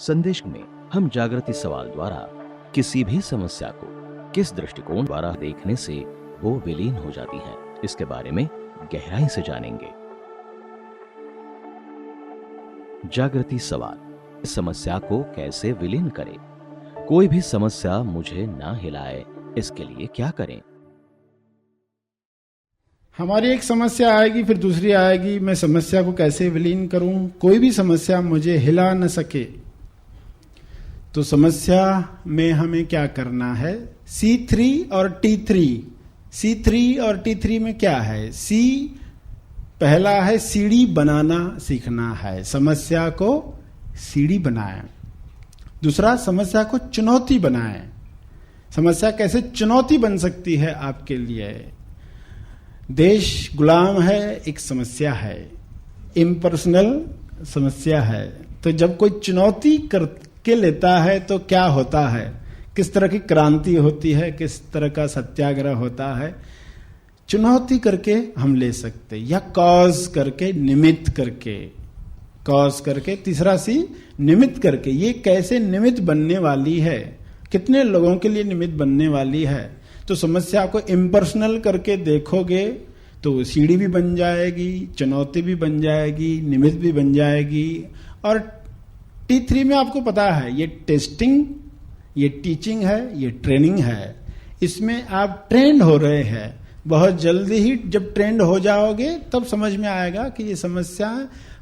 संदेश में हम जागृति सवाल द्वारा किसी भी समस्या को किस दृष्टिकोण द्वारा देखने से वो विलीन हो जाती है, इसके बारे में गहराई से जानेंगे। जागृति सवाल, इस समस्या को कैसे विलीन करें? कोई भी समस्या मुझे ना हिलाए, इसके लिए क्या करें? हमारी एक समस्या आएगी, फिर दूसरी आएगी, मैं समस्या को कैसे विलीन करूं? कोई भी समस्या मुझे हिला न सके, तो समस्या में हमें क्या करना है? C3 और T3। C3 और T3 में क्या है? C पहला है सीढ़ी बनाना सीखना है, समस्या को सीढ़ी बनाएं। दूसरा, समस्या को चुनौती बनाएं। समस्या कैसे चुनौती बन सकती है आपके लिए? देश गुलाम है एक समस्या है, इम्पर्सनल समस्या है। तो जब कोई चुनौती करके लेता है तो क्या होता है? किस तरह की क्रांति होती है, किस तरह का सत्याग्रह होता है? चुनौती करके हम ले सकते, या कॉज करके, निमित्त करके। कॉज करके, तीसरा सी निमित्त करके। ये कैसे निमित्त बनने वाली है, कितने लोगों के लिए निमित्त बनने वाली है? तो समस्या को इम्पर्सनल करके देखोगे तो सीढ़ी भी बन जाएगी, चुनौती भी बन जाएगी, निमित्त भी बन जाएगी। और T3 में आपको पता है, ये टेस्टिंग, ये टीचिंग है, ये ट्रेनिंग है। इसमें आप ट्रेंड हो रहे हैं। बहुत जल्दी ही जब ट्रेंड हो जाओगे तब समझ में आएगा कि ये समस्या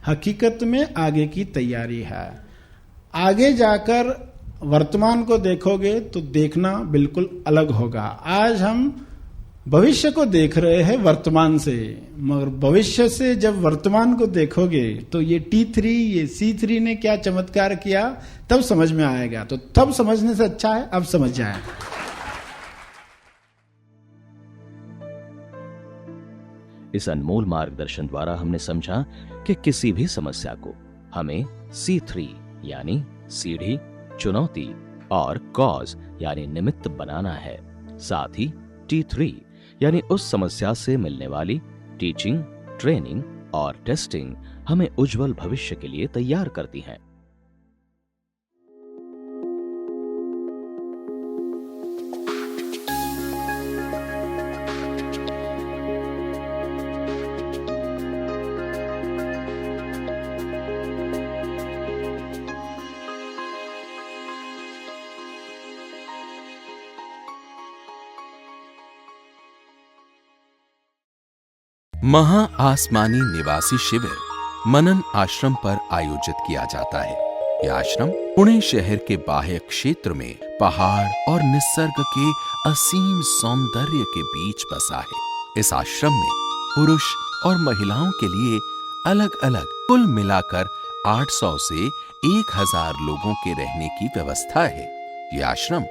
हकीकत में आगे की तैयारी है। आगे जाकर वर्तमान को देखोगे तो देखना बिल्कुल अलग होगा। आज हम भविष्य को देख रहे हैं वर्तमान से, मगर भविष्य से जब वर्तमान को देखोगे तो ये T3, ये C3 ने क्या चमत्कार किया, तब समझ में आएगा। तो तब समझने से अच्छा है अब समझ जाए। इस अनमोल मार्गदर्शन द्वारा हमने समझा कि किसी भी समस्या को हमें C3 यानी सीढ़ी, चुनौती और कॉज यानी निमित्त बनाना है। साथ ही T3 यानी उस समस्या से मिलने वाली टीचिंग, ट्रेनिंग और टेस्टिंग हमें उज्जवल भविष्य के लिए तैयार करती हैं। महा आसमानी निवासी शिविर मनन आश्रम पर आयोजित किया जाता है। यह आश्रम पुणे शहर के बाह्य क्षेत्र में पहाड़ और निसर्ग के असीम सौंदर्य के बीच बसा है। इस आश्रम में पुरुष और महिलाओं के लिए अलग अलग कुल मिलाकर 800 से 1000 लोगों के रहने की व्यवस्था है। यह आश्रम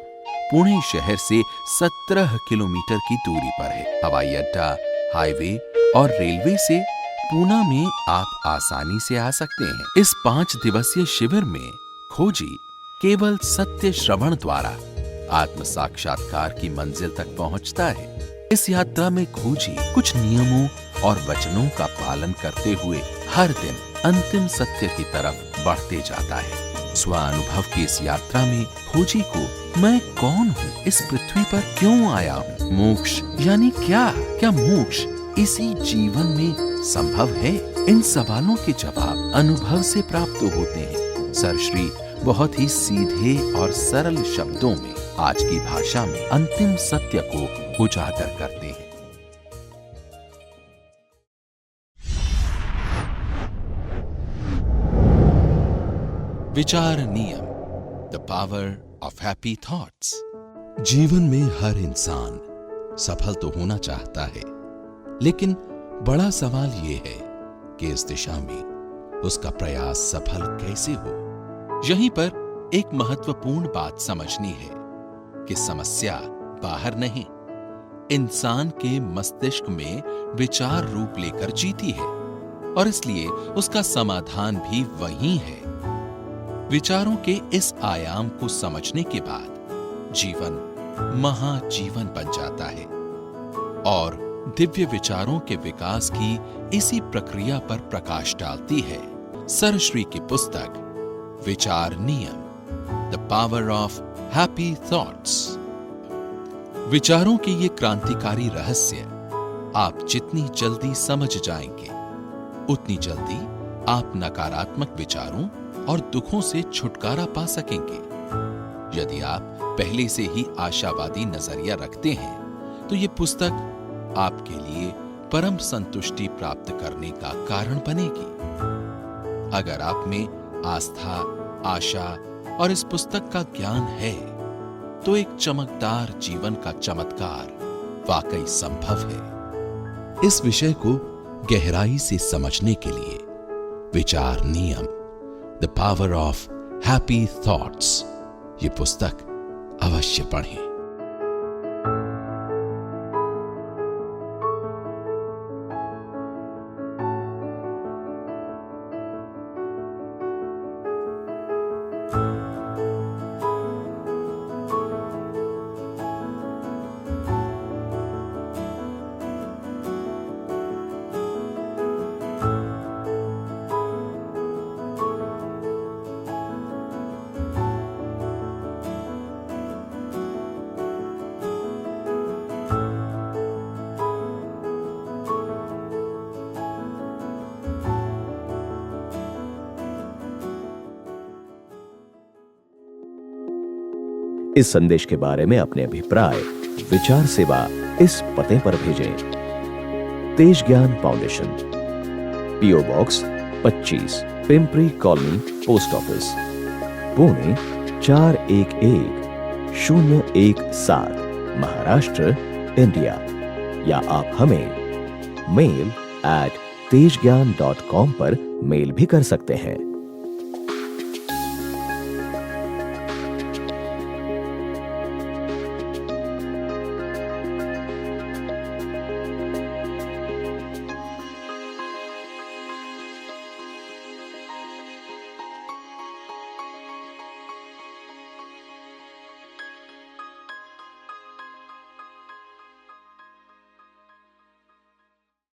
पुणे शहर से 17 किलोमीटर की दूरी पर है। हवाई अड्डा, हाईवे और रेलवे से पूना में आप आसानी से आ सकते हैं। इस 5 दिवसीय शिविर में खोजी केवल सत्य श्रवण द्वारा आत्म साक्षात्कार की मंजिल तक पहुंचता है। इस यात्रा में खोजी कुछ नियमों और वचनों का पालन करते हुए हर दिन अंतिम सत्य की तरफ बढ़ते जाता है। स्वानुभव की इस यात्रा में खोजी को मैं कौन हूँ, इस पृथ्वी पर क्यों आया हूँ, मोक्ष यानी क्या मोक्ष इसी जीवन में संभव है? इन सवालों के जवाब अनुभव से प्राप्त होते हैं। सरश्री बहुत ही सीधे और सरल शब्दों में आज की भाषा में अंतिम सत्य को उजागर करते हैं। विचार नियम, the power of happy thoughts. जीवन में हर इंसान सफल तो होना चाहता है, लेकिन बड़ा सवाल यह है कि इस दिशा में उसका प्रयास सफल कैसे हो। यहीं पर एक महत्वपूर्ण बात समझनी है कि समस्या बाहर नहीं, इंसान के मस्तिष्क में विचार रूप लेकर जीती है और इसलिए उसका समाधान भी वहीं है। विचारों के इस आयाम को समझने के बाद जीवन महाजीवन बन जाता है और दिव्य विचारों के विकास की इसी प्रक्रिया पर प्रकाश डालती है सरश्री की पुस्तक विचार नियम, the power of happy thoughts. विचारों के ये क्रांतिकारी रहस्य आप जितनी जल्दी समझ जाएंगे, उतनी जल्दी आप नकारात्मक विचारों और दुखों से छुटकारा पा सकेंगे। यदि आप पहले से ही आशावादी नजरिया रखते हैं, तो ये पुस्तक आपके लिए परम संतुष्टि प्राप्त करने का कारण बनेगी। अगर आप में आस्था, आशा और इस पुस्तक का ज्ञान है, तो एक चमकदार जीवन का चमत्कार वाकई संभव है। इस विषय को गहराई से समझने के लिए विचार नियम, the power of happy thoughts, ये पुस्तक अवश्य पढ़ें। इस संदेश के बारे में अपने अभिप्राय विचार सेवा इस पते पर भेजें। तेज ज्ञान foundation, PO box 25, Pimpri colony, post office, Pune 411017, Maharashtra, India. या आप हमें mail@tejgyan.com पर मेल भी कर सकते हैं।